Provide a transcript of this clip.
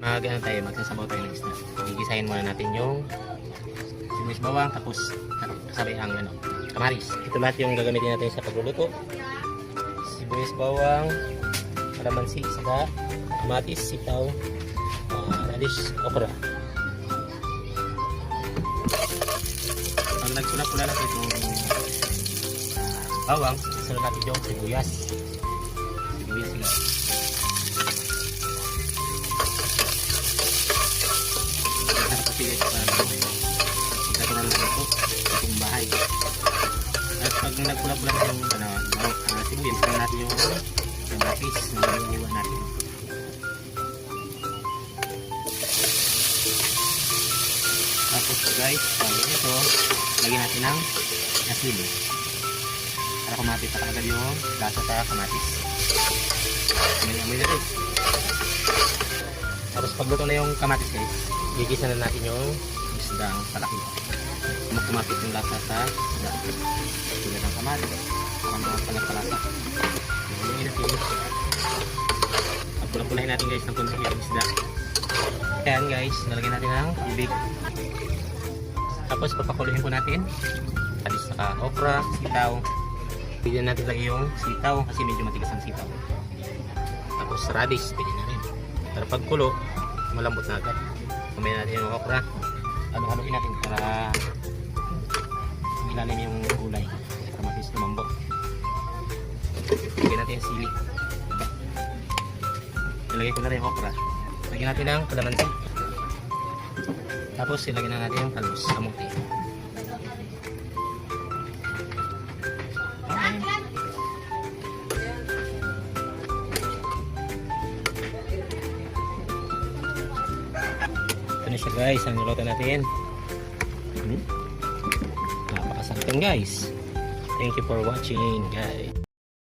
Magsasabaw tayo ng isda. Gigisahin muna natin yung sibuyas bawang, tapos kasabay ang kamaris. Ito lahat yung gagamitin natin sa pagluluto. Sibuyas bawang, kalamansi, isda, kamatis, sitaw, radish, okra. Pag nagpula-pula natin itong bawang, sunod natin yung sibuyas. Sibuyas. Magkatunan lang ito itong bahay. At pag nagpula-pula yung sibuyas, ito natin yung kamatis na nililiwan natin. Tapos guys, ito lagyan natin ng asin para kumapit na agad yung lasa sa kamatis. Amoy na rin. Tapos pagluto na yung kamatis guys, gigisa na natin yung isdang palaki. Kumapit yung lasa sa isda. Tulad ng kamatis, para mga palasa. Yung natin. Pagpula-pulahin natin guys ng konti yung isda. Ayan guys, nalagyan natin ng tubig. Tapos papakuluhin po natin. Alis saka okra, sitaw. Pwede natin lagi yung sitaw kasi medyo matigas ang sitaw. Tapos radish, pwede na rin. Pero pag kulo, malambot na agad. Kumain natin yung okra. Haluin natin para ilalim yung gulay. Para mabilis lumambot. Lagyan natin yung sili. Ilagay ko na rin yung okra. Lagyan natin ng kalamansi. Tapos ilagyan na natin yung talbos, kamuti. Ito na siya guys, ang niluto natin. Napakasarap yan guys. Thank you for watching guys.